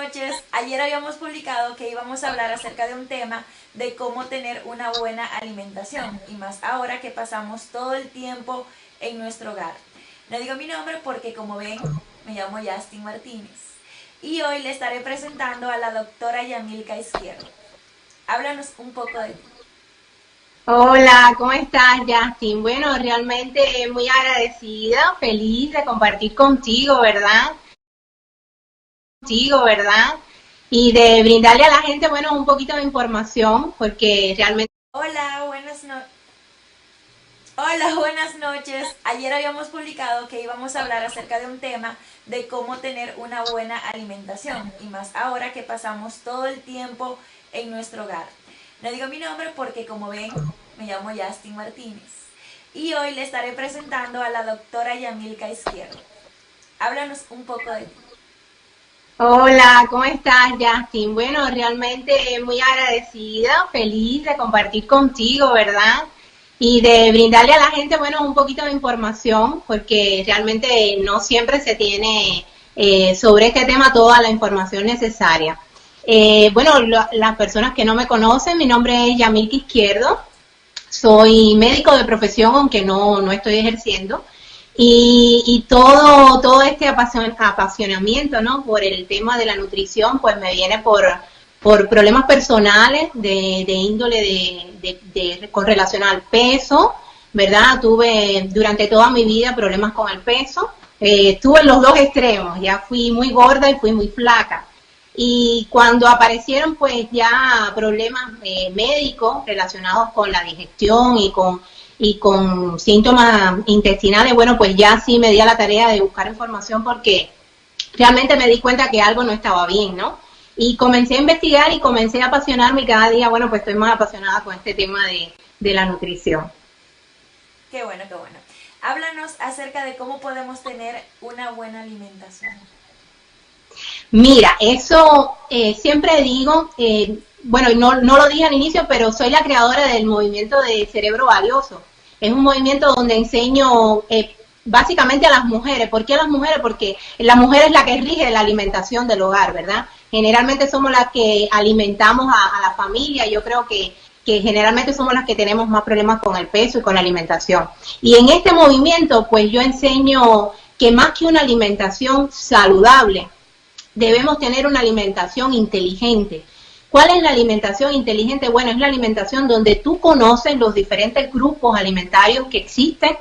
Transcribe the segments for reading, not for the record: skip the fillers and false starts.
noches. Ayer habíamos publicado que íbamos a hablar acerca de un tema de cómo tener una buena alimentación y más ahora que pasamos todo el tiempo en nuestro hogar. No digo mi nombre porque, como ven, me llamo Justin Martínez y hoy le estaré presentando a la doctora Yamilka Izquierdo. Háblanos un poco de ti. Hola, ¿cómo estás, Justin? Bueno, realmente muy agradecida, feliz de compartir contigo, ¿verdad? Y de brindarle a la gente, bueno, un poquito de información, porque realmente... Hola, buenas noches. Ayer habíamos publicado que íbamos a hablar acerca de un tema de cómo tener una buena alimentación y más ahora que pasamos todo el tiempo en nuestro hogar. No digo mi nombre porque, como ven, me llamo Justin Martínez y hoy le estaré presentando a la doctora Yamilka Izquierdo. Háblanos un poco de ti. Hola, ¿cómo estás, Justin? Bueno, realmente muy agradecida, feliz de compartir contigo, ¿verdad? Y de brindarle a la gente, bueno, un poquito de información, porque realmente no siempre se tiene sobre este tema toda la información necesaria. Las personas que no me conocen, mi nombre es Yamilka Izquierdo, soy médico de profesión, aunque no estoy ejerciendo, y todo este apasionamiento, ¿no?, por el tema de la nutrición, pues me viene por problemas personales de índole con relación al peso, ¿verdad? Tuve durante toda mi vida problemas con el peso, estuve en los dos extremos, ya fui muy gorda y fui muy flaca. Y cuando aparecieron pues ya problemas médicos relacionados con la digestión y con síntomas intestinales, bueno, pues ya sí me di a la tarea de buscar información porque realmente me di cuenta que algo no estaba bien, ¿no? Y comencé a investigar y comencé a apasionarme y cada día, bueno, pues estoy más apasionada con este tema de la nutrición. Qué bueno, qué bueno. Háblanos acerca de cómo podemos tener una buena alimentación. Mira, eso siempre digo, no lo dije al inicio, pero soy la creadora del movimiento de Cerebro Valioso. Es un movimiento donde enseño básicamente a las mujeres. ¿Por qué a las mujeres? Porque la mujer es la que rige la alimentación del hogar, ¿verdad? Generalmente somos las que alimentamos a la familia. Yo creo que generalmente somos las que tenemos más problemas con el peso y con la alimentación. Y en este movimiento, pues yo enseño que más que una alimentación saludable, debemos tener una alimentación inteligente. ¿Cuál es la alimentación inteligente? Bueno, es la alimentación donde tú conoces los diferentes grupos alimentarios que existen,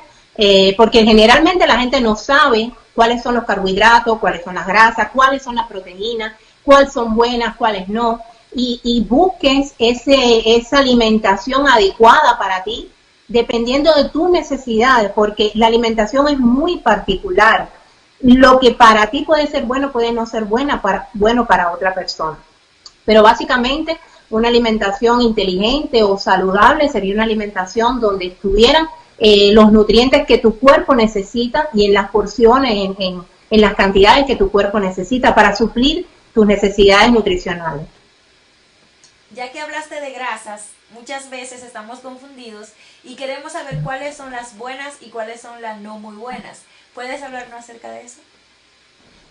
porque generalmente la gente no sabe cuáles son los carbohidratos, cuáles son las grasas, cuáles son las proteínas, cuáles son buenas, cuáles no, y busques esa alimentación adecuada para ti, dependiendo de tus necesidades, porque la alimentación es muy particular. Lo que para ti puede ser bueno puede no ser bueno para otra persona. Pero básicamente una alimentación inteligente o saludable sería una alimentación donde estuvieran los nutrientes que tu cuerpo necesita y en las porciones, en las cantidades que tu cuerpo necesita para suplir tus necesidades nutricionales. Ya que hablaste de grasas, muchas veces estamos confundidos y queremos saber cuáles son las buenas y cuáles son las no muy buenas. ¿Puedes hablarnos acerca de eso?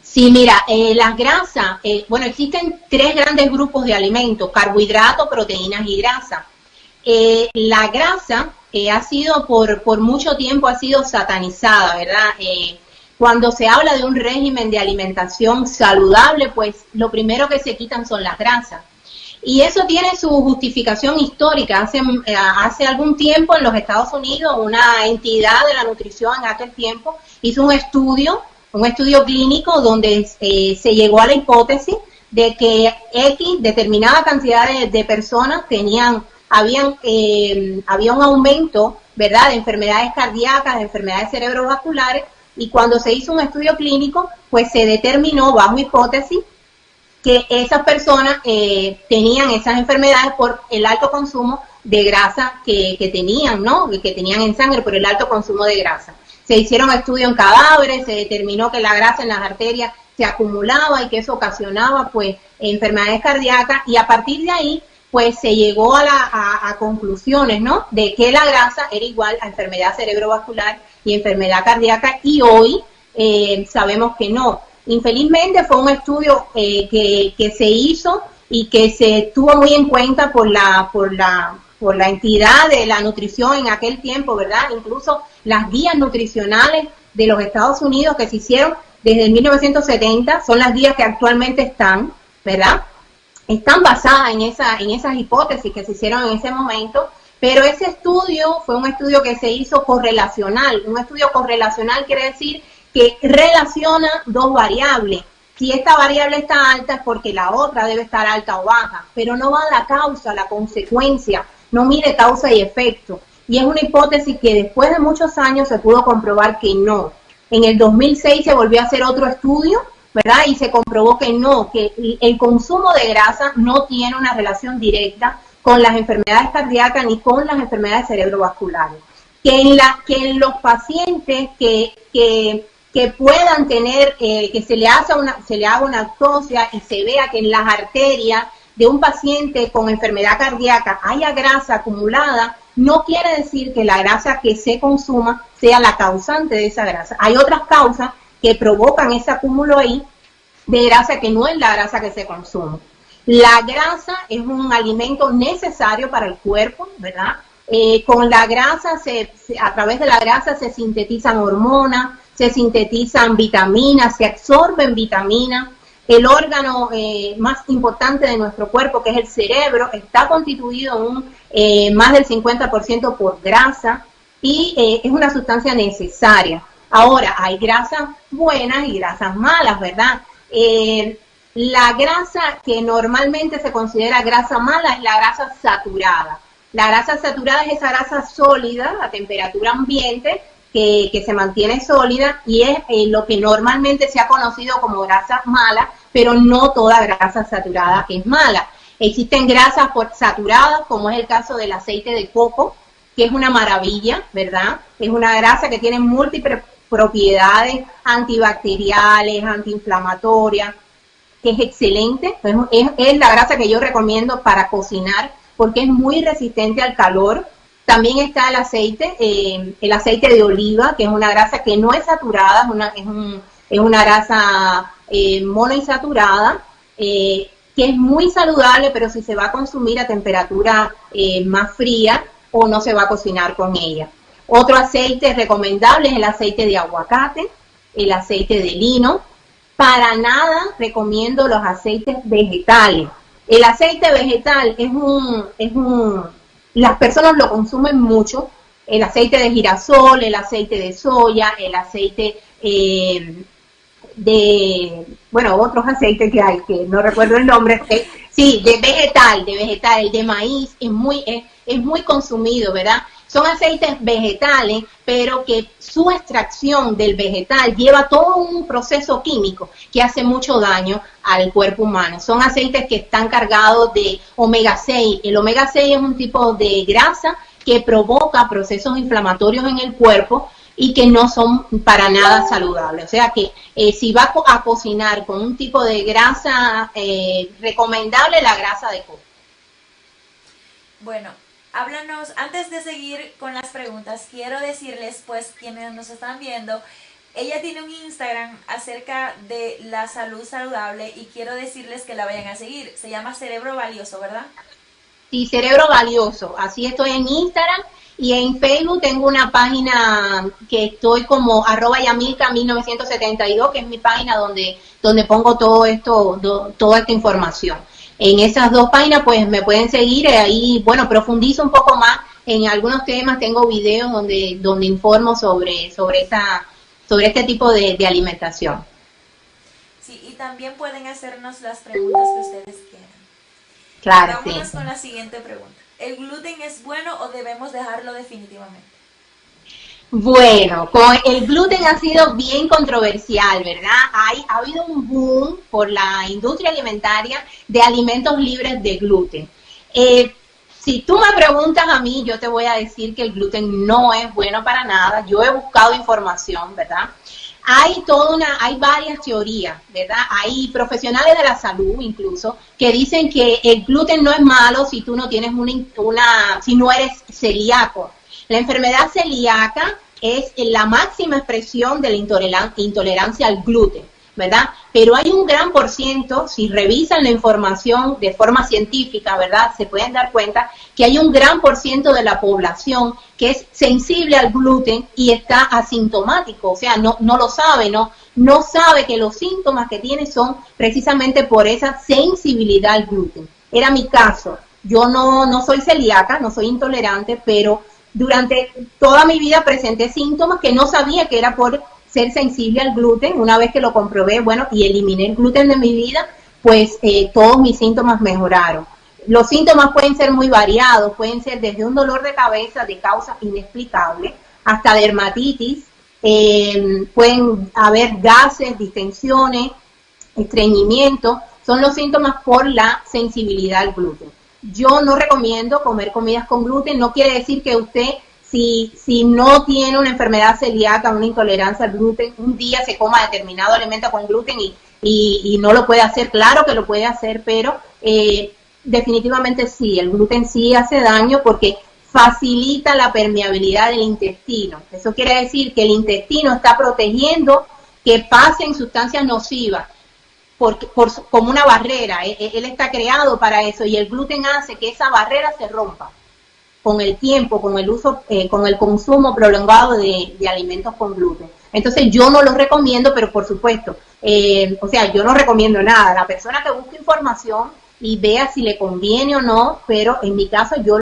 Sí, mira, las grasas, existen tres grandes grupos de alimentos: carbohidratos, proteínas y grasa. La grasa ha sido por mucho tiempo ha sido satanizada, ¿verdad? Cuando se habla de un régimen de alimentación saludable, pues lo primero que se quitan son las grasas. Y eso tiene su justificación histórica. Hace algún tiempo en los Estados Unidos, una entidad de la nutrición en aquel tiempo hizo un estudio clínico donde se llegó a la hipótesis de que determinada cantidad de personas había un aumento, ¿verdad?, de enfermedades cardíacas, de enfermedades cerebrovasculares, y cuando se hizo un estudio clínico, pues se determinó bajo hipótesis que esas personas tenían esas enfermedades por el alto consumo de grasa que tenían, ¿no?, que tenían en sangre por el alto consumo de grasa. Se hicieron estudios en cadáveres, se determinó que la grasa en las arterias se acumulaba y que eso ocasionaba pues enfermedades cardíacas, y a partir de ahí pues se llegó a conclusiones, ¿no?, de que la grasa era igual a enfermedad cerebrovascular y enfermedad cardíaca, y hoy sabemos que no. Infelizmente fue un estudio que se hizo y que se tuvo muy en cuenta por la entidad de la nutrición en aquel tiempo, ¿verdad? Incluso las guías nutricionales de los Estados Unidos que se hicieron desde el 1970 son las guías que actualmente están, ¿verdad? Están basadas en esas hipótesis que se hicieron en ese momento, pero ese estudio fue un estudio que se hizo correlacional. Un estudio correlacional quiere decir que relaciona dos variables. Si esta variable está alta es porque la otra debe estar alta o baja, pero no va a la causa, la consecuencia, no mide causa y efecto. Y es una hipótesis que después de muchos años se pudo comprobar que no. En el 2006 se volvió a hacer otro estudio, ¿verdad? Y se comprobó que no, que el consumo de grasa no tiene una relación directa con las enfermedades cardíacas ni con las enfermedades cerebrovasculares. Que en los pacientes que puedan tener, que se le haga una autopsia y se vea que en las arterias de un paciente con enfermedad cardíaca haya grasa acumulada, no quiere decir que la grasa que se consuma sea la causante de esa grasa. Hay otras causas que provocan ese acúmulo ahí de grasa que no es la grasa que se consume. La grasa es un alimento necesario para el cuerpo, ¿verdad? Con la grasa, a través de la grasa se sintetizan hormonas, se sintetizan vitaminas, se absorben vitaminas. El órgano más importante de nuestro cuerpo, que es el cerebro, está constituido más del 50% por grasa y es una sustancia necesaria. Ahora, hay grasas buenas y grasas malas, ¿verdad? La grasa que normalmente se considera grasa mala es la grasa saturada. La grasa saturada es esa grasa sólida a temperatura ambiente que se mantiene sólida y es lo que normalmente se ha conocido como grasa mala, pero no toda grasa saturada es mala. Existen grasas saturadas, como es el caso del aceite de coco, que es una maravilla, ¿verdad? Es una grasa que tiene múltiples propiedades antibacteriales, antiinflamatorias, que es excelente. Es la grasa que yo recomiendo para cocinar porque es muy resistente al calor. También está el aceite de oliva, que es una grasa que no es saturada, es una grasa monoinsaturada, que es muy saludable, pero si se va a consumir a temperatura más fría o no se va a cocinar con ella. Otro aceite recomendable es el aceite de aguacate, el aceite de lino. Para nada recomiendo los aceites vegetales. El aceite vegetal las personas lo consumen mucho, el aceite de girasol, el aceite de soya, el aceite otros aceites que hay, que no recuerdo el nombre, de vegetal, el de maíz es muy consumido, ¿verdad? Son aceites vegetales, pero que su extracción del vegetal lleva todo un proceso químico que hace mucho daño al cuerpo humano. Son aceites que están cargados de omega 6. El omega 6 es un tipo de grasa que provoca procesos inflamatorios en el cuerpo y que no son para nada saludables. O sea que si va a cocinar con un tipo de grasa recomendable, la grasa de coco. Bueno, háblanos, antes de seguir con las preguntas, quiero decirles, pues, quienes nos están viendo, ella tiene un Instagram acerca de la salud saludable y quiero decirles que la vayan a seguir. Se llama Cerebro Valioso, ¿verdad? Sí, Cerebro Valioso. Así estoy en Instagram y en Facebook tengo una página que estoy como @yamilka1972, que es mi página donde pongo toda esta información. En esas dos páginas pues me pueden seguir, ahí profundizo un poco más en algunos temas, tengo videos donde informo sobre este tipo de alimentación. Sí, y también pueden hacernos las preguntas que ustedes quieran. Claro, Vámonos sí. con la siguiente pregunta. ¿El gluten es bueno o debemos dejarlo definitivamente? Bueno, con el gluten ha sido bien controversial, ¿verdad? Ha habido un boom por la industria alimentaria de alimentos libres de gluten. Si tú me preguntas a mí, yo te voy a decir que el gluten no es bueno para nada. Yo he buscado información, ¿verdad? Hay varias teorías, ¿verdad? Hay profesionales de la salud incluso que dicen que el gluten no es malo si tú no tienes si no eres celíaco. La enfermedad celíaca es la máxima expresión de la intolerancia al gluten, ¿verdad? Pero hay un gran por ciento, si revisan la información de forma científica, ¿verdad? Se pueden dar cuenta que hay un gran por ciento de la población que es sensible al gluten y está asintomático, o sea, no lo sabe, no sabe que los síntomas que tiene son precisamente por esa sensibilidad al gluten. Era mi caso. Yo no soy celíaca, no soy intolerante, pero durante toda mi vida presenté síntomas que no sabía que era por ser sensible al gluten. Una vez que lo comprobé, bueno, y eliminé el gluten de mi vida, pues todos mis síntomas mejoraron. Los síntomas pueden ser muy variados, pueden ser desde un dolor de cabeza de causa inexplicable hasta dermatitis, pueden haber gases, distensiones, estreñimiento, son los síntomas por la sensibilidad al gluten. Yo no recomiendo comer comidas con gluten, no quiere decir que usted, si no tiene una enfermedad celíaca, una intolerancia al gluten, un día se coma determinado alimento con gluten y no lo puede hacer. Claro que lo puede hacer, pero definitivamente sí, el gluten sí hace daño porque facilita la permeabilidad del intestino. Eso quiere decir que el intestino está protegiendo que pasen sustancias nocivas como una barrera. Él está creado para eso y el gluten hace que esa barrera se rompa con el tiempo, con el uso, con el consumo prolongado de alimentos con gluten. Entonces yo no los recomiendo, pero por supuesto, yo no recomiendo nada. La persona que busque información y vea si le conviene o no, pero en mi caso yo